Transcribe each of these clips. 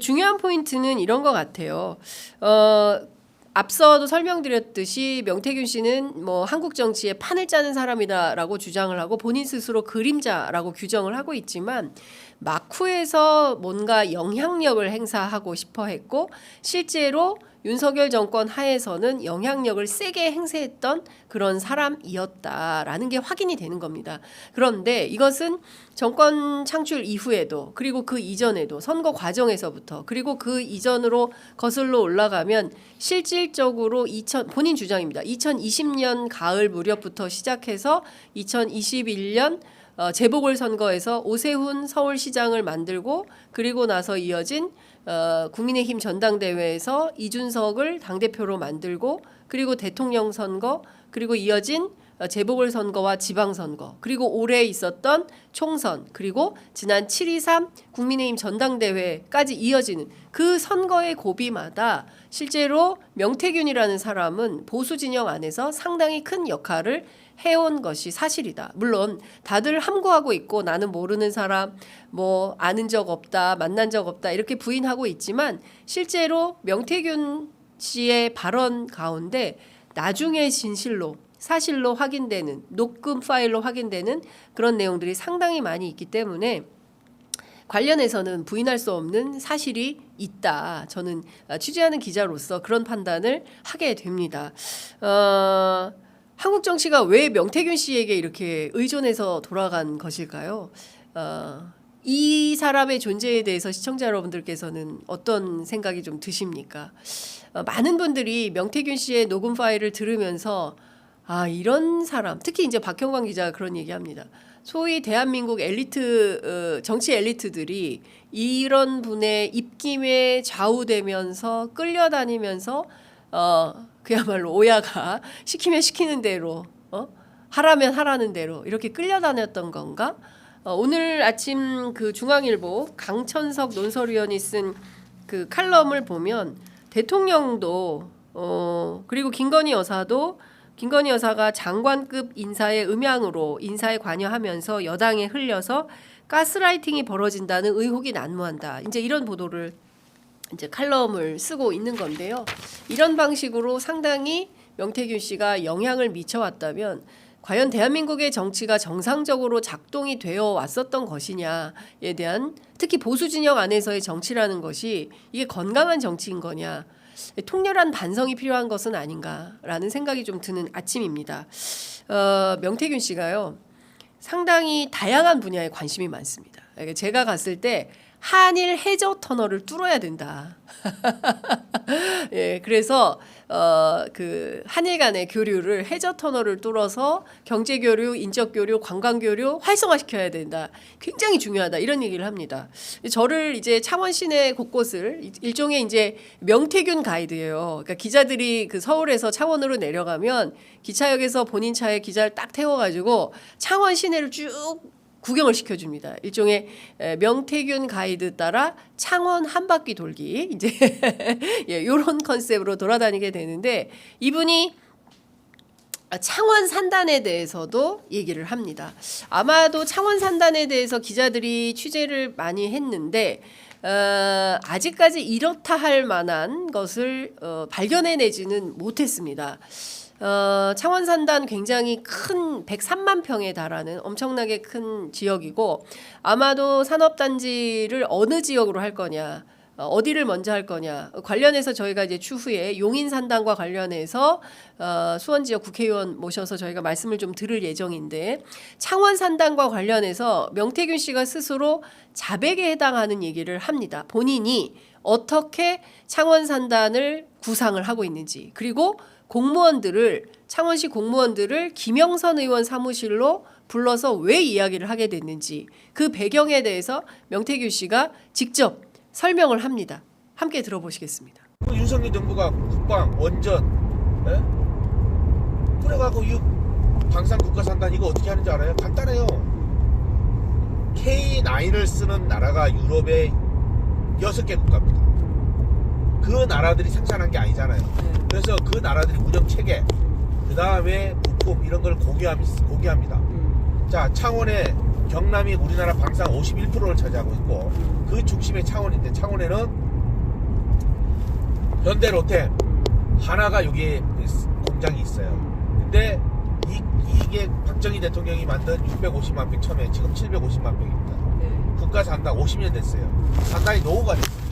중요한 포인트는 이런 것 같아요. 앞서도 설명드렸듯이 명태균 씨는 뭐 한국 정치에 판을 짜는 사람이다라고 주장을 하고 본인 스스로 그림자라고 규정을 하고 있지만 막후에서 뭔가 영향력을 행사하고 싶어 했고 실제로 윤석열 정권 하에서는 영향력을 세게 행사했던 그런 사람이었다라는 게 확인이 되는 겁니다. 그런데 이것은 정권 창출 이후에도 그리고 그 이전에도 선거 과정에서부터 그리고 그 이전으로 거슬러 올라가면 실질적으로 본인 주장입니다. 2020년 가을 무렵부터 시작해서 2021년 재보궐선거에서 오세훈 서울시장을 만들고 그리고 나서 이어진 국민의힘 전당대회에서 이준석을 당대표로 만들고 그리고 대통령 선거 그리고 이어진 재보궐선거와 지방선거 그리고 올해 있었던 총선 그리고 지난 7.23 국민의힘 전당대회까지 이어지는 그 선거의 고비마다 실제로 명태균이라는 사람은 보수 진영 안에서 상당히 큰 역할을 해온 것이 사실이다. 물론 다들 함구하고 있고 나는 모르는 사람, 뭐 아는 적 없다, 만난 적 없다 이렇게 부인하고 있지만 실제로 명태균 씨의 발언 가운데 나중에 진실로 사실로 확인되는 녹음 파일로 확인되는 그런 내용들이 상당히 많이 있기 때문에 관련해서는 부인할 수 없는 사실이 있다. 저는 취재하는 기자로서 그런 판단을 하게 됩니다. 한국 정치가 왜 명태균 씨에게 이렇게 의존해서 돌아간 것일까요? 이 사람의 존재에 대해서 시청자 여러분들께서는 어떤 생각이 좀 드십니까? 많은 분들이 명태균 씨의 녹음 파일을 들으면서 이런 사람, 특히 이제 박형광 기자가 그런 얘기합니다. 소위 대한민국 엘리트 정치 엘리트들이 이런 분의 입김에 좌우되면서 끌려다니면서 그야말로 오야가 시키면 시키는 대로 하라면 하라는 대로 이렇게 끌려다녔던 건가? 오늘 아침 그 중앙일보 강천석 논설위원이 쓴 그 칼럼을 보면 대통령도 그리고 김건희 여사가 장관급 인사의 음향으로 인사에 관여하면서 여당에 흘려서 가스라이팅이 벌어진다는 의혹이 난무한다. 이제 이런 보도를 이제 칼럼을 쓰고 있는 건데요. 이런 방식으로 상당히 명태균 씨가 영향을 미쳐왔다면 과연 대한민국의 정치가 정상적으로 작동이 되어 왔었던 것이냐에 대한 특히 보수 진영 안에서의 정치라는 것이 이게 건강한 정치인 거냐 통렬한 반성이 필요한 것은 아닌가라는 생각이 좀 드는 아침입니다. 명태균 씨가요 상당히 다양한 분야에 관심이 많습니다. 제가 갔을 때 한일 해저 터널을 뚫어야 된다. 예, 그래서 그 한일 간의 교류를 해저 터널을 뚫어서 경제 교류, 인적 교류, 관광 교류 활성화시켜야 된다. 굉장히 중요하다. 이런 얘기를 합니다. 저를 이제 창원 시내 곳곳을 일종의 이제 명태균 가이드예요. 그러니까 기자들이 그 서울에서 창원으로 내려가면 기차역에서 본인 차에 기자를 딱 태워가지고 창원 시내를 쭉 구경을 시켜줍니다. 일종의 명태균 가이드 따라 창원 한 바퀴 돌기 이제 이런 컨셉으로 돌아다니게 되는데 이분이 창원 산단에 대해서도 얘기를 합니다. 아마도 창원 산단에 대해서 기자들이 취재를 많이 했는데 아직까지 이렇다 할 만한 것을 발견해내지는 못했습니다. 창원 산단 굉장히 큰 103만 평에 달하는 엄청나게 큰 지역이고 아마도 산업단지를 어느 지역으로 할 거냐 어디를 먼저 할 거냐 관련해서 저희가 이제 추후에 용인산단과 관련해서 수원 지역 국회의원 모셔서 저희가 말씀을 좀 들을 예정인데 창원산단과 관련해서 명태균 씨가 스스로 자백에 해당하는 얘기를 합니다. 본인이 어떻게 창원산단을 구상을 하고 있는지 그리고 창원시 공무원들을 김영선 의원 사무실로 불러서 왜 이야기를 하게 됐는지 그 배경에 대해서 명태균 씨가 직접 설명을 합니다. 함께 들어보시겠습니다. 윤석열 정부가 국방, 원전 그래갖고 이 방산 국가산단 이거 어떻게 하는지 알아요? 간단해요. K9을 쓰는 나라가 유럽의 6개 국가입니다. 그 나라들이 생산한 게 아니잖아요. 그래서 그 나라들이 운영 체계, 그 다음에 부품 이런 걸 공유합니다. 자, 창원에 경남이 우리나라 방산 51%를 차지하고 있고 그 중심에 창원인데 창원에는 현대로템 하나가 여기에 공장이 있어요. 근데 이게 박정희 대통령이 만든 650만 평 처음에 지금 750만 평입니다. 네. 국가 산당 50년 됐어요. 상당히 노후가 됐습니다.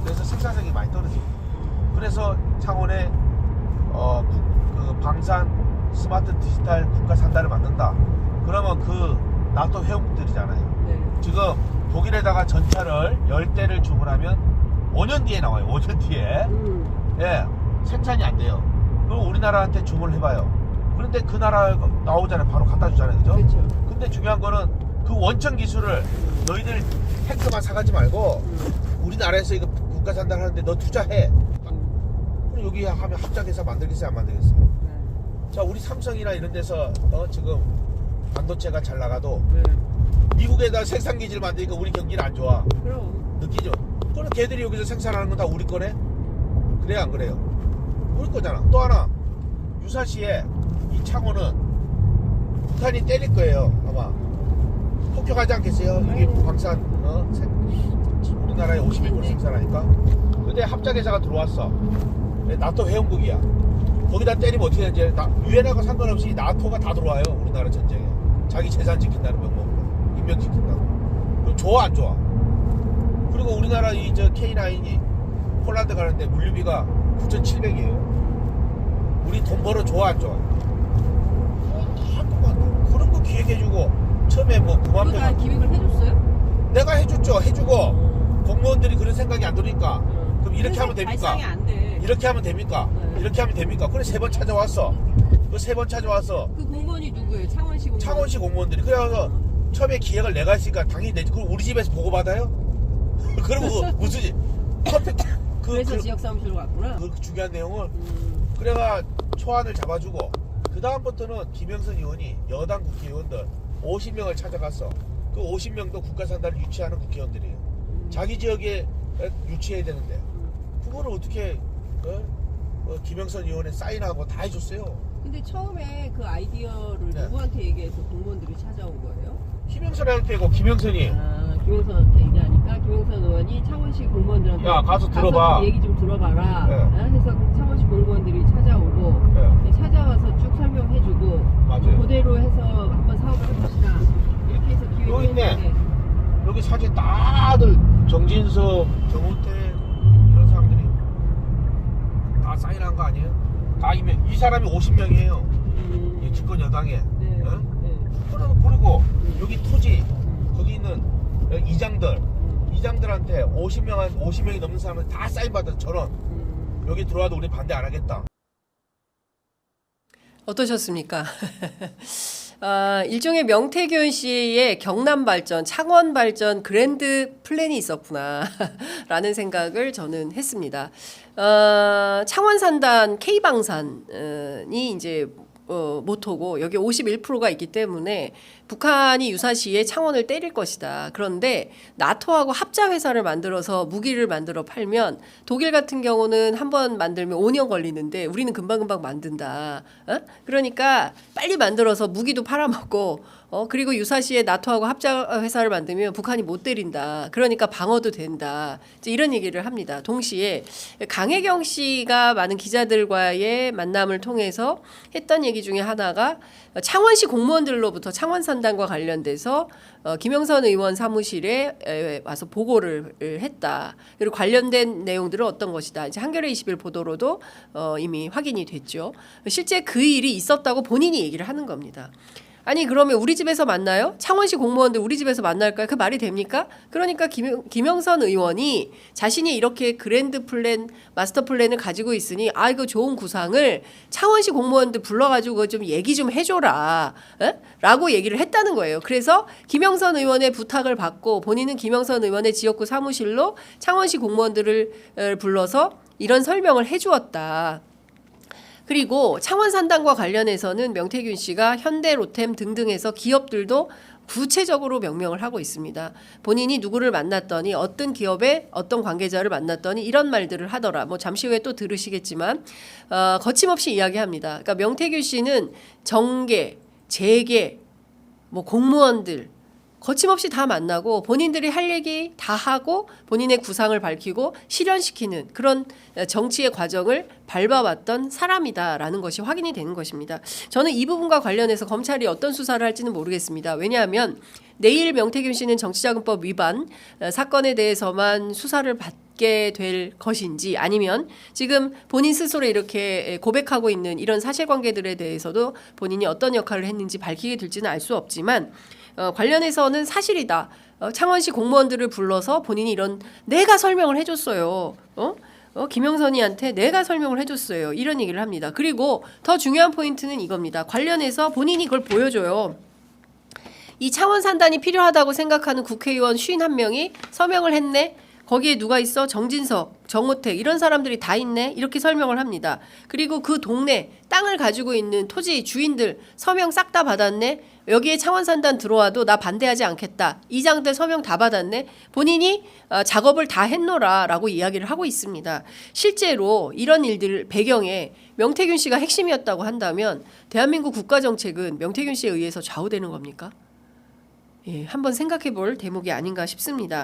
그래서 생산성이 많이 떨어져요. 그래서 창원에 그 방산 스마트 디지털 국가 산단을 만든다. 그러면 그 나토 회원국들이잖아요. 네. 지금 독일에다가 전차를 10대를 주문하면 5년 뒤에 나와요. 5년 뒤에. 예, 생산이 안 돼요. 그럼 우리나라한테 주문을 해봐요. 그런데 그 나라 나오잖아요. 바로 갖다 주잖아요. 그죠? 그렇죠. 근데 중요한 거는 그 원천 기술을 너희들 탱크만 사가지 말고 우리나라에서 이거 국가 산단 하는데 너 투자해. 그럼 여기 하면 합작해서 만들겠어요? 안 만들겠어요? 네. 자, 우리 삼성이나 이런 데서 지금 반도체가 잘 나가도 네. 미국에다 생산 기지를 만드니까 우리 경기는 안 좋아. 그럼. 느끼죠? 그럼 걔들이 여기서 생산하는 건 다 우리 거네? 그래요, 안 그래요? 우리 거잖아. 또 하나, 유사시에 이 창원은 북한이 때릴 거예요, 아마. 폭격하지 않겠어요? 이게 방산, 우리나라에 51% 생산하니까. 근데 합작회사가 들어왔어. 나토 회원국이야. 거기다 때리면 어떻게 되는지, 유엔하고 상관없이 나토가 다 들어와요, 우리나라 전쟁에. 자기 재산 지킨다는 명목으로. 인명 지킨다고. 그럼 좋아, 안 좋아? 그리고 우리나라 K9이 폴란드 가는데 물류비가 9,700이에요. 우리 돈 벌어 좋아, 안 좋아? 그런 거 기획해주고, 처음에 뭐 9만 그거 다 평. 기획을 해줬어요? 내가 해줬죠. 해주고, 공무원들이 그런 생각이 안 드니까, 그럼 이렇게 하면 됩니까? 발상이 안 돼. 이렇게 하면 됩니까? 네. 이렇게 하면 됩니까? 그래, 3번 찾아왔어. 그 3번 찾아와서, 그 공무원이 누구예요? 창원시 공무원. 창원시 공무원들이. 그래서 처음에 기획을 내가 했으니까 당연히 내지. 그럼 우리 집에서 보고받아요? 그러면 무슨, 퍼펙트. 그래서 지역 사무실로 갔구나. 그 중요한 내용을 그래가 초안을 잡아주고 그 다음부터는 김영선 의원이 여당 국회의원들 50명을 찾아갔어. 그 50명도 국가산단을 유치하는 국회의원들이에요. 자기 지역에 유치해야 되는데 그거를 어떻게 김영선 의원에 사인하고 다 해줬어요. 근데 처음에 그 아이디어를 네. 누구한테 얘기해서 공무원들이 찾아온 거예요? 김영선한테고 김영선이 김영선한테 얘기하니까 김영선 의원이 창원시 공무원들한테 야, 가서 들어봐. 그 얘기 좀 들어봐라. 네. 해서 창원시 공무원들이 찾아오고 네. 찾아와서 쭉 설명해주고 맞아요. 그대로 해서 한번 사업을 해봅시다. 이렇게 해서 기획을 여기 있네. 했는데 여기 사진 다들 정진석, 정우태 이런 사람들이 다 사인한 거 아니에요? 다 이 사람이 50명이에요. 이 집권 여당에. 네. 응? 네. 그리고 여기 토지 거기 있는 이장들한테 50명이 넘는 사람은 다 사인 받아서 저런 여기 들어와도 우리 반대 안 하겠다. 어떠셨습니까? 일종의 명태균 씨의 경남 발전, 창원 발전 그랜드 플랜이 있었구나 라는 생각을 저는 했습니다. 창원 산단 K방산이 이제 모토고 여기 51%가 있기 때문에 북한이 유사시에 창원을 때릴 것이다. 그런데 나토하고 합작 회사를 만들어서 무기를 만들어 팔면 독일 같은 경우는 한번 만들면 5년 걸리는데 우리는 금방금방 만든다. 그러니까 빨리 만들어서 무기도 팔아먹고 그리고 유사시에 나토하고 합작 회사를 만들면 북한이 못 때린다. 그러니까 방어도 된다. 이제 이런 얘기를 합니다. 동시에 강혜경 씨가 많은 기자들과의 만남을 통해서 했던 얘기 중에 하나가 창원시 공무원들로부터 창원 산단과 관련돼서 김영선 의원 사무실에 와서 보고를 했다. 그리고 관련된 내용들은 어떤 것이다. 이제 한겨레 20일 보도로도 이미 확인이 됐죠. 실제 그 일이 있었다고 본인이 얘기를 하는 겁니다. 아니 그러면 우리 집에서 만나요? 창원시 공무원들 우리 집에서 만날까요? 그 말이 됩니까? 그러니까 김영선 의원이 자신이 이렇게 그랜드 플랜, 마스터 플랜을 가지고 있으니 이거 좋은 구상을 창원시 공무원들 불러가지고 좀 얘기 좀 해줘라 라고 얘기를 했다는 거예요. 그래서 김영선 의원의 부탁을 받고 본인은 김영선 의원의 지역구 사무실로 창원시 공무원들을 불러서 이런 설명을 해주었다. 그리고 창원 산단과 관련해서는 명태균 씨가 현대로템 등등해서 기업들도 구체적으로 명명을 하고 있습니다. 본인이 누구를 만났더니 어떤 기업의 어떤 관계자를 만났더니 이런 말들을 하더라. 뭐 잠시 후에 또 들으시겠지만 거침없이 이야기합니다. 그러니까 명태균 씨는 정계, 재계, 뭐 공무원들 거침없이 다 만나고 본인들이 할 얘기 다 하고 본인의 구상을 밝히고 실현시키는 그런 정치의 과정을 밟아왔던 사람이다라는 것이 확인이 되는 것입니다. 저는 이 부분과 관련해서 검찰이 어떤 수사를 할지는 모르겠습니다. 왜냐하면 내일 명태균 씨는 정치자금법 위반 사건에 대해서만 수사를 받게 될 것인지 아니면 지금 본인 스스로 이렇게 고백하고 있는 이런 사실관계들에 대해서도 본인이 어떤 역할을 했는지 밝히게 될지는 알 수 없지만 관련해서는 사실이다. 창원시 공무원들을 불러서 본인이 이런 내가 설명을 해줬어요. 김영선이한테 내가 설명을 해줬어요. 이런 얘기를 합니다. 그리고 더 중요한 포인트는 이겁니다. 관련해서 본인이 그걸 보여줘요. 이 창원 산단이 필요하다고 생각하는 국회의원 51명이 서명을 했네. 거기에 누가 있어? 정진석, 정호택 이런 사람들이 다 있네. 이렇게 설명을 합니다. 그리고 그 동네 땅을 가지고 있는 토지 주인들 서명 싹 다 받았네. 여기에 창원산단 들어와도 나 반대하지 않겠다. 이장들 서명 다 받았네. 본인이 작업을 다 했노라라고 이야기를 하고 있습니다. 실제로 이런 일들 배경에 명태균 씨가 핵심이었다고 한다면 대한민국 국가정책은 명태균 씨에 의해서 좌우되는 겁니까? 예, 한번 생각해 볼 대목이 아닌가 싶습니다.